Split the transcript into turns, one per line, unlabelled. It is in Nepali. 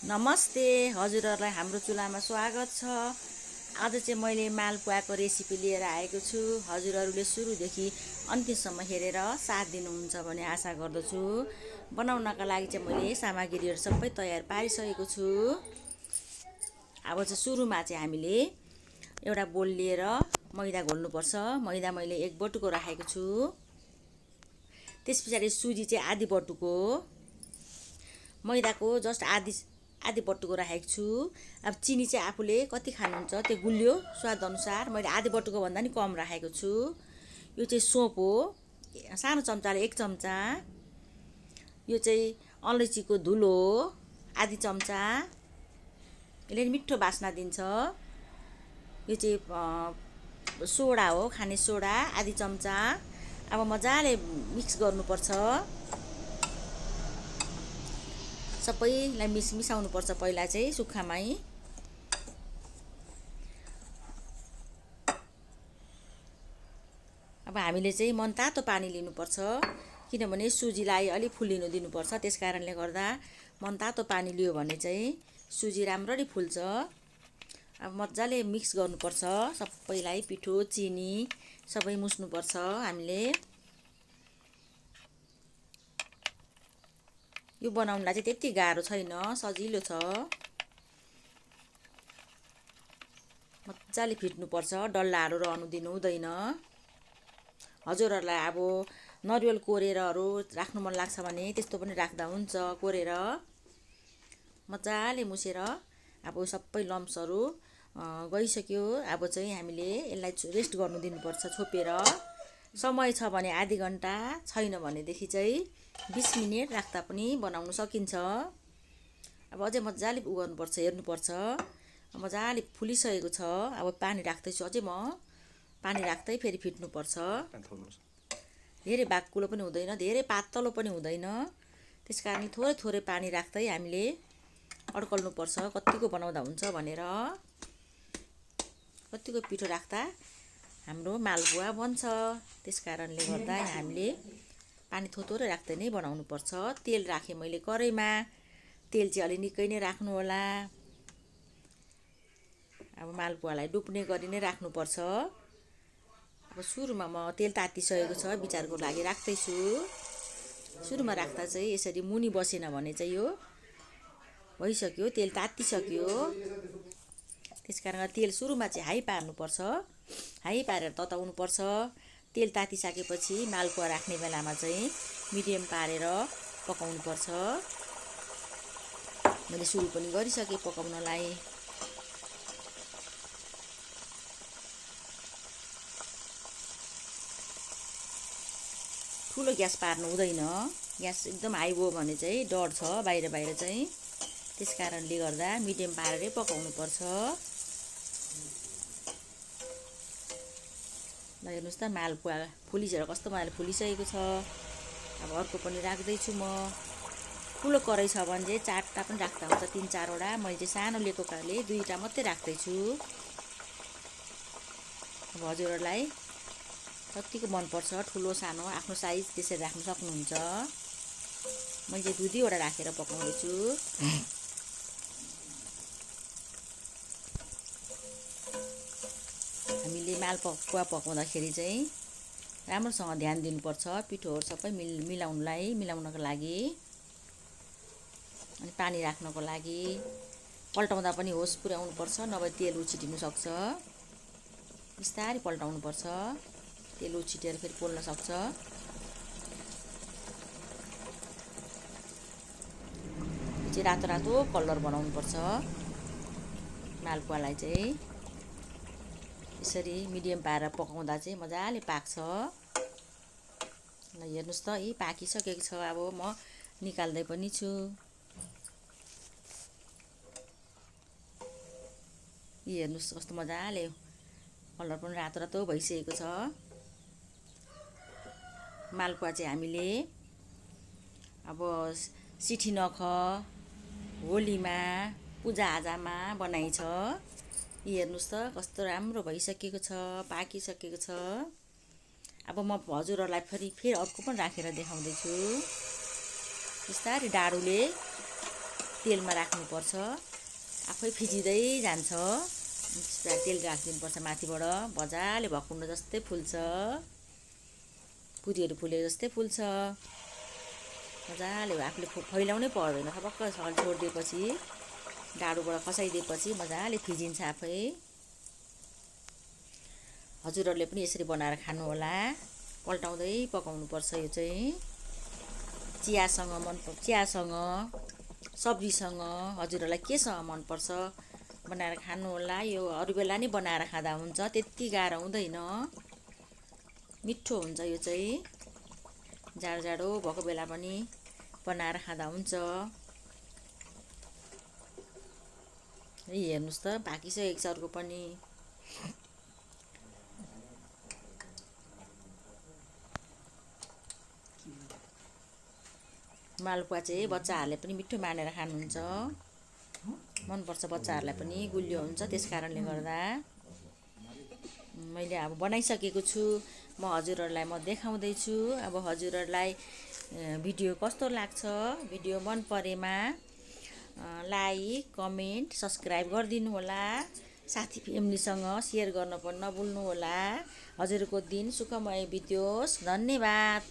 नमस्ते हजुरहरूलाई हाम्रो चुलामा स्वागत छ। आज चाहिँ मैले मालपुवाको रेसिपी लिएर आएको छु। हजुरहरूले सुरुदेखि अन्तिमसम्म हेरेर साथ दिनुहुन्छ भन्ने आशा गर्दछु। बनाउनका लागि चाहिँ मैले सामग्रीहरू सबै तयार पारिसकेको छु। अब चाहिँ सुरुमा चाहिँ हामीले एउटा बोल लिएर मैदा घोल्नुपर्छ। मैदा मैले 1 बटुको राखेको छु। त्यस पछाडि सुजी चाहिँ आधी बटुको, मैदाको जस्ट आधी बटुको राखेको छु। अब चिनी चाहिँ आफूले कति खानुहुन्छ त्यो गुलियो स्वाद अनुसार मैले आधी बटुको भन्दा नि कम राखेको छु। यो चाहिँ सौफ हो, सानो चम्चाले 1 चम्चा। यो चाहिँ अलैँचीको धुलो हो, आधी चम्चा। यसले मिठो बास्ना दिन्छ। यो चाहिँ सोडा हो, खाने सोडा आधी चम्चा। अब मजाले मिक्स गर्नुपर्छ। सबैलाई मिसाउनु पर्छ पहिला चाहिँ सुक्खामै। अब हामीले चाहिँ मनतातो पानी लिनुपर्छ, किनभने सुजीलाई अलि फुलिनु दिनुपर्छ। त्यस कारणले गर्दा मनतातो पानी लियो भने चाहिँ सुजी राम्ररी फुल्छ। अब मजाले मिक्स गर्नुपर्छ सबैलाई, पिठो चिनी सबै मुस्नुपर्छ हामीले। यो बनाउनलाई चाहिँ त्यति गाह्रो छैन, सजिलो छ। मजाले फिट्नुपर्छ, डल्लाहरू रहनु दिनु हुँदैन। हजुरहरूलाई अब नरिवल कोरेरहरू राख्नु मन लाग्छ भने त्यस्तो पनि राख्दा हुन्छ। कोरेर मजाले मुसेर अब सबै लम्प्सहरू गइसक्यो। अब चाहिँ हामीले यसलाई रेस्ट गर्नु दिनुपर्छ छोपेर। समय छ भने आधी घन्टा, छैन भनेदेखि चाहिँ 20 मिनेट राख्दा पनि बनाउन सकिन्छ। अब अझै मजाले गर्नुपर्छ, हेर्नुपर्छ। मजाले फुलिसकेको छ। अब पानी राख्दैछु, अझै म पानी राख्दै फेरि फिट्नुपर्छ। धेरै बाक्कुलो पनि हुँदैन, धेरै पातलो पनि हुँदैन। त्यस कारण थोरै थोरै पानी राख्दै हामीले अड्कल्नुपर्छ कतिको बनाउँदा हुन्छ भनेर। कतिको पिठो राख्दा हाम्रो मालपुवा बन्छ। त्यस कारणले गर्दा हामीले पानी थोरै राख्दै नै बनाउनु पर्छ। तेल राखेँ मैले कराईमा, तेल चाहिँ अलि निकै नै राख्नु होला। अब मालपुवालाई डुब्ने गरी नै राख्नुपर्छ। अब सुरुमा म तेल तातिसकेको छ, विचारको लागि राख्दैछु। सुरुमा राख्दा चाहिँ यसरी मुनि बसेन भने चाहिँ यो भइसक्यो, तेल तातिसक्यो। त्यसकारण तेल सुरुमा चाहिँ हाई पार्नुपर्छ, हाई पारेर तताउनु पर्छ। तेल तातिसकेपछि मालपुवा राख्ने बेलामा चाहिँ मिडियम पारेर पकाउनु पर्छ। मैले सुरु पनि गरिसकेँ पकाउनलाई। ठुलो ग्यास पार्नु हुँदैन, ग्यास एकदम हाई भयो भने चाहिँ डर छ बाहिर चाहिँ। त्यस कारणले गर्दा मिडियम पारेरै पकाउनु पर्छ। ल हेर्नुहोस् त, मालपुवा फुलिसकेर कस्तो मजाले फुलिसकेको छ। अब अर्को पनि राख्दैछु म। ठुलो कराई छ भने चाहिँ 4टा पनि राख्दा हुन्छ, 3-4वटा। मैले चाहिँ सानो लिएको कारणले 2टा मात्रै राख्दैछु। अब हजुरहरूलाई कतिको मनपर्छ, ठुलो सानो आफ्नो साइज त्यसरी राख्नु सक्नुहुन्छ। मैले चाहिँ 2-2वटा राखेर पकाउँदैछु। हामीले मालपुवा पकाउँदाखेरि चाहिँ राम्रोसँग ध्यान दिनुपर्छ, पिठोहरू सबै मिलाउनको लागि। अनि पानी राख्नको लागि पल्टाउँदा पनि होस पुर्याउनुपर्छ, नभए तेल उछिटिनु सक्छ। बिस्तारै पल्टाउनुपर्छ, तेल उछिटेर फेरि पोल्न सक्छ। यो चाहिँ रातो रातो कलर बनाउनुपर्छ मालपुवालाई चाहिँ। यसरी मिडियम पारेर पकाउँदा चाहिँ मजाले पाक्छ। ल हेर्नुहोस् त, यी पाकिसकेको छ। अब म निकाल्दै पनि छु। यी हेर्नुहोस् कस्तो मजाले कलर पनि रातो रातो भइसकेको छ। मालपुवा चाहिँ हामीले अब सिठी नख, होलीमा, पूजाआजामा बनाइन्छ। यी हेर्नुहोस् त कस्तो राम्रो भइसकेको छ, पाकिसकेको छ। अब म हजुरहरूलाई फेरि अर्को पनि राखेर देखाउँदैछु। बिस्तारै डाडुले तेलमा राख्नुपर्छ, आफै फिजिँदै जान्छ। तेल राखिदिनुपर्छ माथिबाट, मजाले भकुन्डो जस्तै फुल्छ, पुरीहरू फुले जस्तै फुल्छ। मजाले आफूले फैलाउनै पर्दैन, थपक्क छोडिदिएपछि डाडुबाट खसाइदिएपछि मजाले फिजिन्छ आफै। हजुरहरूले पनि यसरी बनाएर खानुहोला, पल्टाउँदै पकाउनुपर्छ। यो चाहिँ चियासँग सब्जीसँग हजुरहरूलाई केसँग मनपर्छ बनाएर खानुहोला। यो अरू बेला नि बनाएर खाँदा हुन्छ, त्यति गाह्रो हुँदैन, मिठो हुन्छ। यो चाहिँ जाडो भएको बेला पनि बनाएर खाँदा हुन्छ। हेर्नुहोस् त पाकिसकेको छ अर्को पनि। मालपुवा चाहिँ बच्चाहरूले पनि मिठो मानेर खानुहुन्छ, मनपर्छ बच्चाहरूलाई पनि, गुलियो हुन्छ। त्यस कारणले गर्दा मैले अब बनाइसकेको छु, म हजुरहरूलाई देखाउँदैछु। अब हजुरहरूलाई भिडियो कस्तो लाग्छ, भिडियो मन परेमा लाइक, कमेन्ट, सब्सक्राइब गरिदिनु होला। साथी फ्यामिलीसँग सेयर गर्न पनि नभुल्नु होला। हजुरको दिन सुखमय बित्योस्। धन्यवाद।